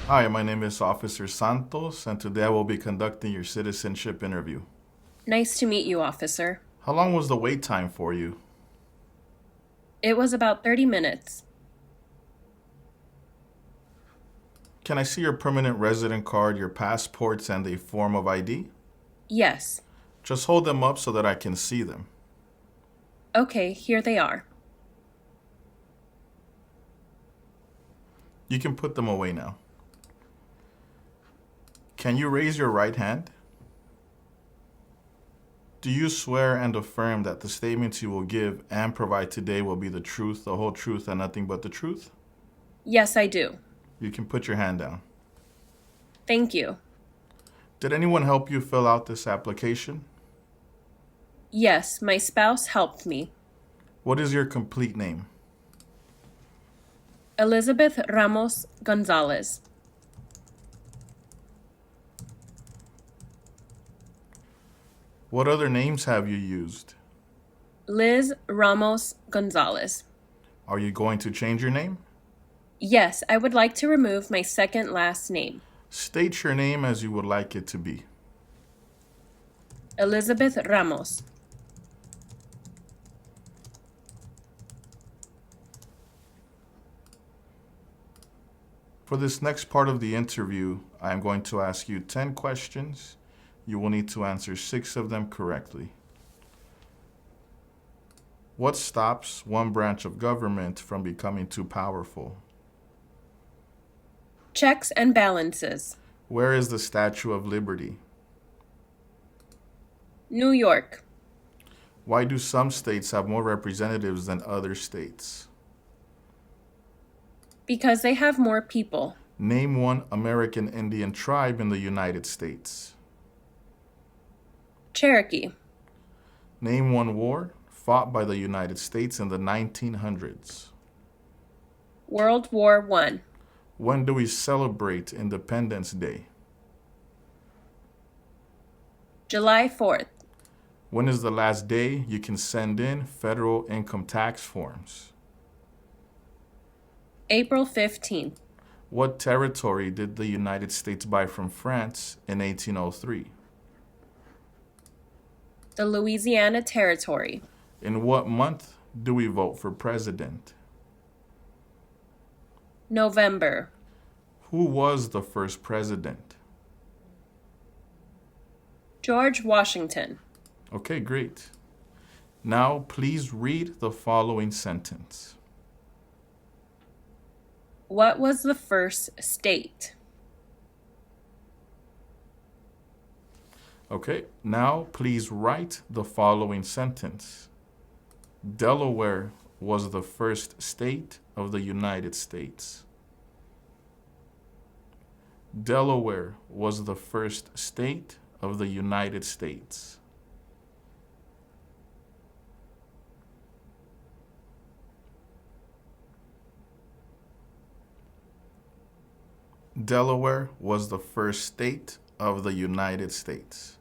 Hi, my name is Officer Santos, and today I will be conducting your citizenship interview. Nice to meet you, officer. How long was the wait time for you? It was about 30 minutes. Can I see your permanent resident card, your passports, and a form of ID? Yes. Just hold them up so that I can see them. Okay, here they are. You can put them away now. Can you raise your right hand? Do you swear and affirm that the statements you will give and provide today will be the truth, the whole truth, and nothing but the truth? Yes, I do. You can put your hand down. Thank you. Did anyone help you fill out this application? Yes, my spouse helped me. What is your complete name? Elizabeth Ramos Gonzalez. What other names have you used? Liz Ramos Gonzalez. Are you going to change your name? Yes, I would like to remove my second last name. State your name as you would like it to be. Elizabeth Ramos. For this next part of the interview, I am going to ask you 10 questions. You will need to answer 6 of them correctly. What stops one branch of government from becoming too powerful? Checks and balances. Where is the Statue of Liberty? New York. Why do some states have more representatives than other states? Because they have more people. Name one American Indian tribe in the United States. Cherokee. Name one war fought by the United States in the 1900s. World War I. When do we celebrate Independence Day? July 4th. When is the last day you can send in federal income tax forms? April 15th. What territory did the United States buy from France in 1803? The Louisiana Territory. In what month do we vote for president? November. Who was the first president? George Washington. Okay, great. Now, please read the following sentence. What was the first state? Okay, now please write the following sentence. Delaware was the first state of the United States. Delaware was the first state of the United States. Delaware was the first state of the United States.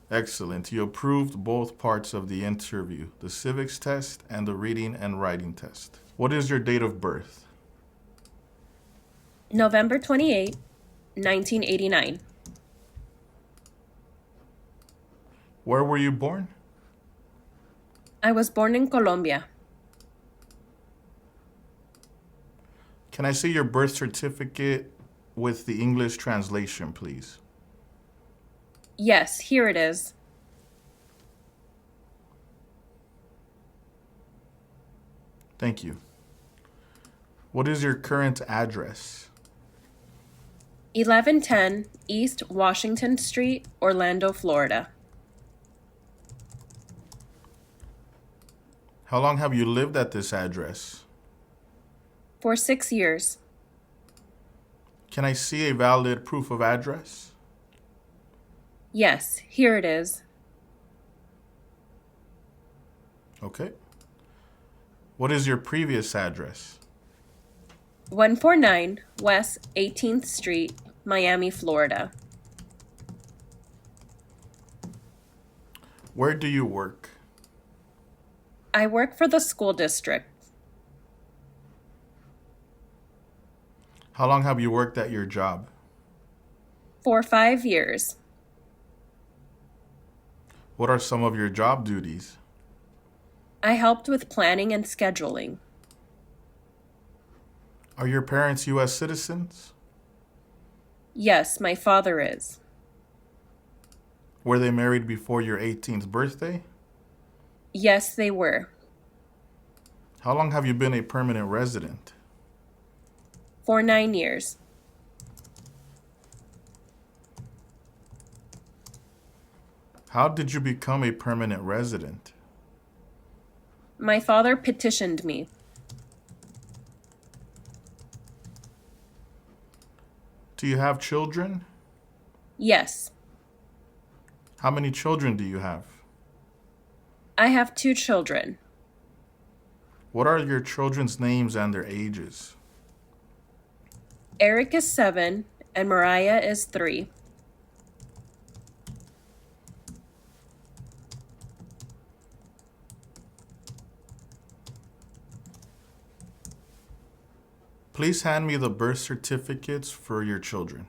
Excellent. You approved both parts of the interview, the civics test and the reading and writing test. What is your date of birth? November 28, 1989. Where were you born? I was born in Colombia. Can I see your birth certificate with the English translation, please? Yes, here it is. Thank you. What is your current address? 1110 East Washington Street, Orlando, Florida. How long have you lived at this address? For 6 years. Can I see a valid proof of address? Yes, here it is. Okay. What is your previous address? 149 West 18th Street, Miami, Florida. Where do you work? I work for the school district. How long have you worked at your job? For 5 years. What are some of your job duties? I helped with planning and scheduling. Are your parents U.S. citizens? Yes, my father is. Were they married before your 18th birthday? Yes, they were. How long have you been a permanent resident? For 9 years. How did you become a permanent resident? My father petitioned me. Do you have children? Yes. How many children do you have? I have 2 children. What are your children's names and their ages? Eric is 7 and Mariah is 3. Please hand me the birth certificates for your children.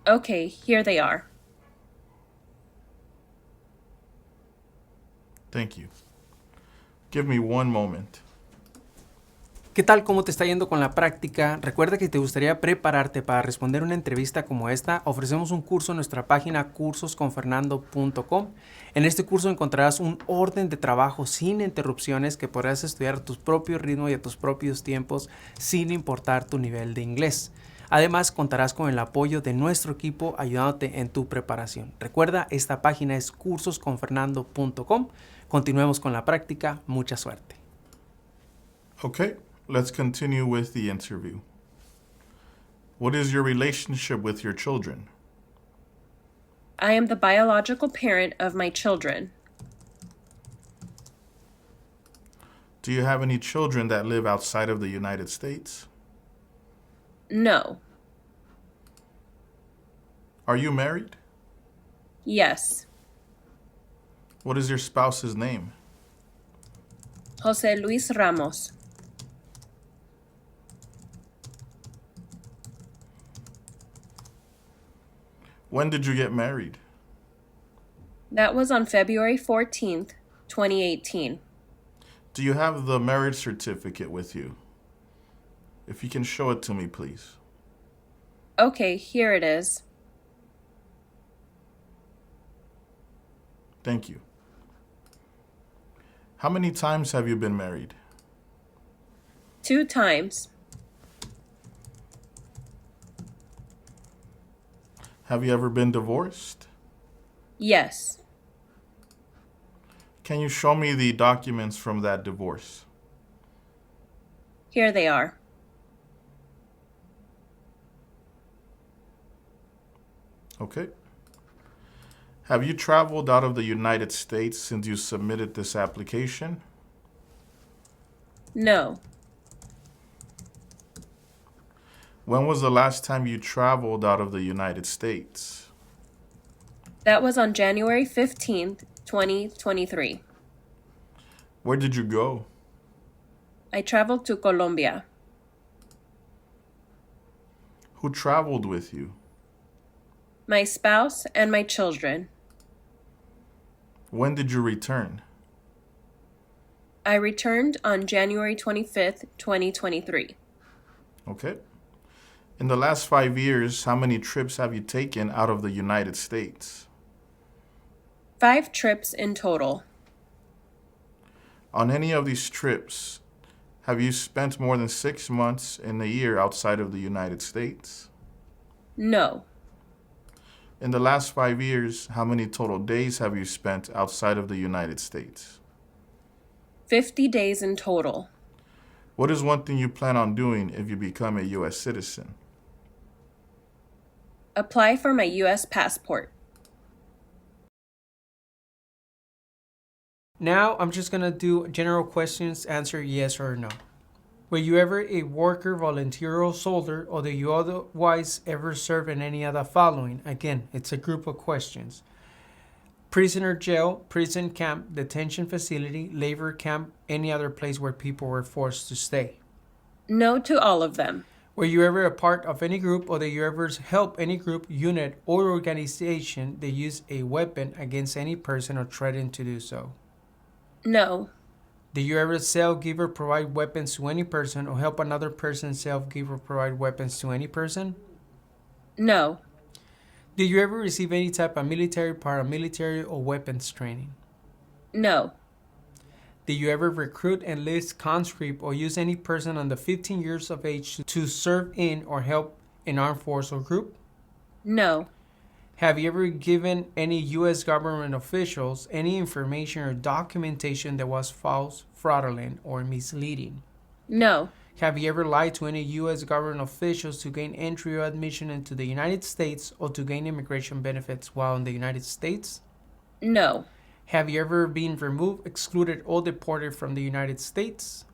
Okay, here they are. Thank you. Give me one moment. ¿Qué tal? ¿Cómo te está yendo con la práctica? Recuerda que te gustaría prepararte para responder una entrevista como esta. Ofrecemos un curso en nuestra página cursosconfernando.com. En este curso encontrarás un orden de trabajo sin interrupciones que podrás estudiar a tu propio ritmo y a tus propios tiempos sin importar tu nivel de inglés. Además, contarás con el apoyo de nuestro equipo ayudándote en tu preparación. Recuerda, esta página es cursosconfernando.com. Continuemos con la práctica. Mucha suerte. Okay, let's continue with the interview. What is your relationship with your children? I am the biological parent of my children. Do you have any children that live outside of the United States? No. Are you married? Yes. What is your spouse's name? Jose Luis Ramos. When did you get married? That was on February 14th, 2018. Do you have the marriage certificate with you? If you can show it to me, please. Okay, here it is. Thank you. How many times have you been married? 2 times. Have you ever been divorced? Yes. Can you show me the documents from that divorce? Here they are. Okay. Have you traveled out of the United States since you submitted this application? No. When was the last time you traveled out of the United States? That was on January 15th, 2023. Where did you go? I traveled to Colombia. Who traveled with you? My spouse and my children. When did you return? I returned on January 25th, 2023. Okay. In the last 5 years, how many trips have you taken out of the United States? 5 trips in total. On any of these trips, have you spent more than 6 months in a year outside of the United States? No. In the last 5 years, how many total days have you spent outside of the United States? 50 days in total. What is one thing you plan on doing if you become a U.S. citizen? Apply for my U.S. passport. Now I'm just going to do general questions, answer yes or no. Were you ever a worker, volunteer, or soldier, or do you otherwise ever serve in any of the following? Again, it's a group of questions. Prisoner jail, prison camp, detention facility, labor camp, any other place where people were forced to stay. No to all of them. Were you ever a part of any group, or did you ever help any group, unit, or organization that used a weapon against any person or threatened to do so? No. Did you ever sell, give, or provide weapons to any person, or help another person sell, give, or provide weapons to any person? No. Did you ever receive any type of military, paramilitary, or weapons training? No. Did you ever recruit, enlist, conscript, or use any person under 15 years of age to serve in or help an armed force or group? No. Have you ever given any U.S. government officials any information or documentation that was false, fraudulent, or misleading? No. Have you ever lied to any U.S. government officials to gain entry or admission into the United States or to gain immigration benefits while in the United States? No. Have you ever been removed, excluded, or deported from the United States?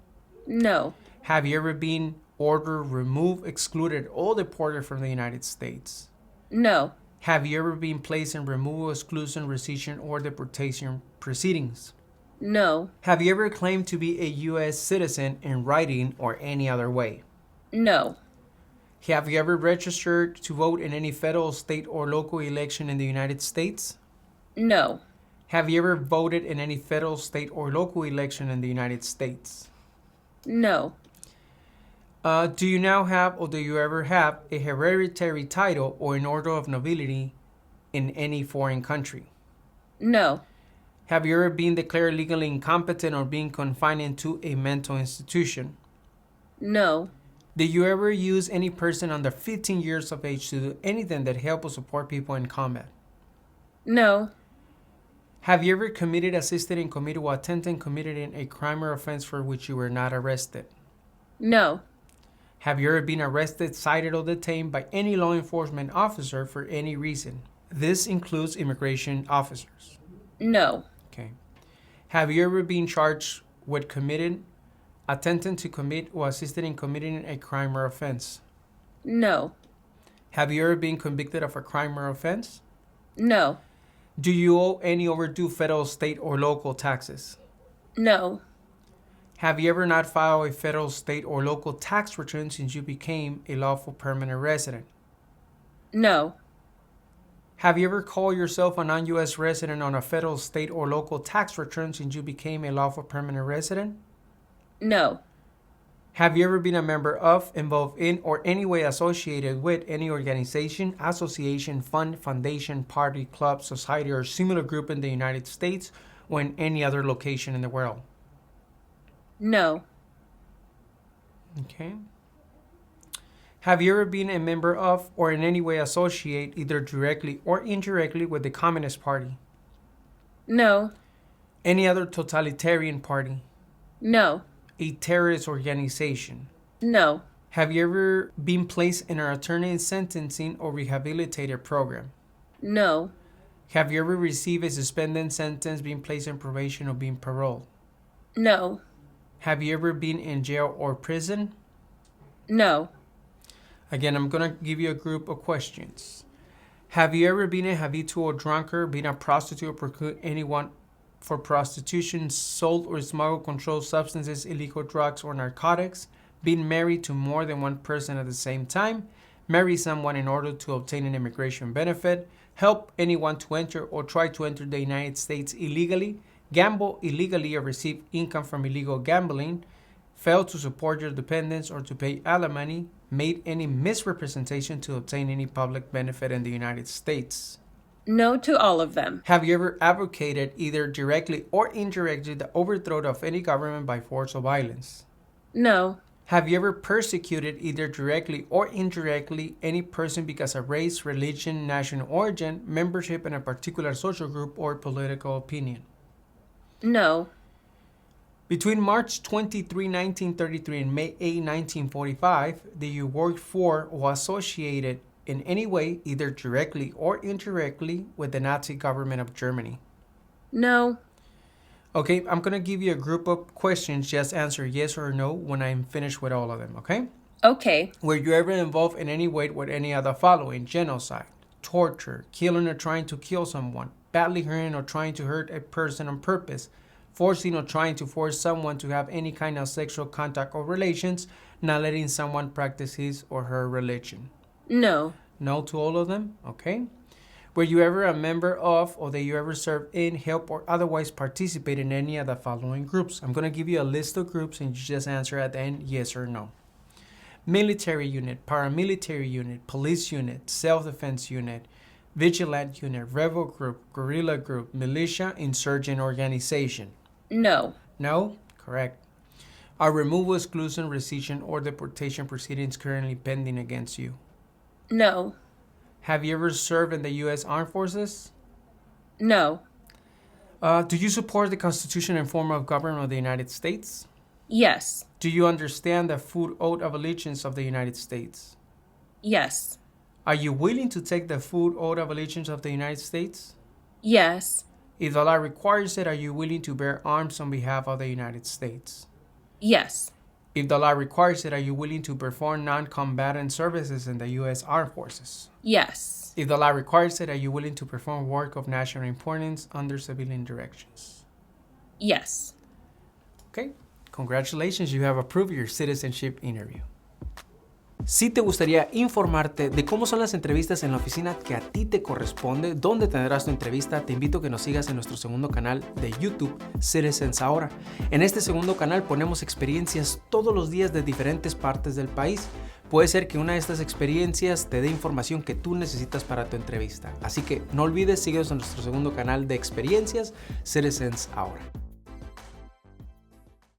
No. Have you ever been ordered, removed, excluded, or deported from the United States? No. Have you ever been placed in removal, exclusion, rescission, or deportation proceedings? No. Have you ever claimed to be a U.S. citizen in writing or any other way? No. Have you ever registered to vote in any federal, state, or local election in the United States? No. Have you ever voted in any federal, state, or local election in the United States? No. Do you now have, or do you ever have, a hereditary title or an order of nobility in any foreign country? No. Have you ever been declared legally incompetent or been confined into a mental institution? No. Did you ever use any person under 15 years of age to do anything that help or support people in combat? No. Have you ever committed, assisted in, committed, or attempted committed in a crime or offense for which you were not arrested? No. Have you ever been arrested, cited, or detained by any law enforcement officer for any reason? This includes immigration officers. No. Okay. Have you ever been charged with committed, attempting to commit, or assisted in committing a crime or offense? No. Have you ever been convicted of a crime or offense? No. Do you owe any overdue federal, state, or local taxes? No. Have you ever not filed a federal, state, or local tax return since you became a lawful permanent resident? No. Have you ever called yourself a non-U.S. resident on a federal, state, or local tax return since you became a lawful permanent resident? No. Have you ever been a member of, involved in, or any way associated with any organization, association, fund, foundation, party, club, society, or similar group in the United States or in any other location in the world? No. Okay. Have you ever been a member of or in any way associate, either directly or indirectly, with the Communist Party? No. Any other totalitarian party? No. A terrorist organization? No. Have you ever been placed in an alternative sentencing or rehabilitative program? No. Have you ever received a suspended sentence, been placed in probation, or been paroled? No. Have you ever been in jail or prison? No. Again, I'm going to give you a group of questions. Have you ever been a habitual drunkard, been a prostitute, or procured anyone for prostitution, sold or smuggled controlled substances, illegal drugs, or narcotics, been married to more than one person at the same time, marry someone in order to obtain an immigration benefit, help anyone to enter or try to enter the United States illegally, gamble illegally or receive income from illegal gambling, fail to support your dependents or to pay alimony, made any misrepresentation to obtain any public benefit in the United States? No to all of them. Have you ever advocated, either directly or indirectly, the overthrow of any government by force or violence? No. Have you ever persecuted, either directly or indirectly, any person because of race, religion, national origin, membership in a particular social group, or political opinion? No. Between March 23, 1933 and May 8, 1945, did you work for or associated in any way, either directly or indirectly, with the Nazi government of Germany? No. Okay, I'm going to give you a group of questions. Just answer yes or no when I'm finished with all of them, okay? Okay. Were you ever involved in any way with any of the following? Genocide, torture, killing or trying to kill someone, badly hurting or trying to hurt a person on purpose, forcing or trying to force someone to have any kind of sexual contact or relations, Not letting someone practice his or her religion. No. No to all of them? Okay. Were you ever a member of, or that you ever served in, help, or otherwise participate in any of the following groups? I'm going to give you a list of groups and you just answer at the end yes or no. Military unit, paramilitary unit, police unit, self-defense unit, vigilant unit, rebel group, guerrilla group, militia, insurgent organization. No. No? Correct. Are removal, exclusion, rescission, or deportation proceedings currently pending against you? No. Have you ever served in the U.S. Armed Forces? No. Do you support the Constitution and form of government of the United States? Yes. Do you understand the full oath of allegiance of the United States? Yes. Are you willing to take the full oath of allegiance of the United States? Yes. If the law requires it, are you willing to bear arms on behalf of the United States? Yes. If the law requires it, are you willing to perform non-combatant services in the U.S. Armed Forces? Yes. If the law requires it, are you willing to perform work of national importance under civilian directions? Yes. Okay, congratulations, you have approved your citizenship interview. Si te gustaría informarte de cómo son las entrevistas en la oficina que a ti te corresponde, dónde tendrás tu entrevista, te invito a que nos sigas en nuestro segundo canal de YouTube, Citizens Ahora. En este segundo canal ponemos experiencias todos los días de diferentes partes del país. Puede ser que una de estas experiencias te dé información que tú necesitas para tu entrevista. Así que no olvides, síguenos en nuestro segundo canal de experiencias, Citizens Ahora.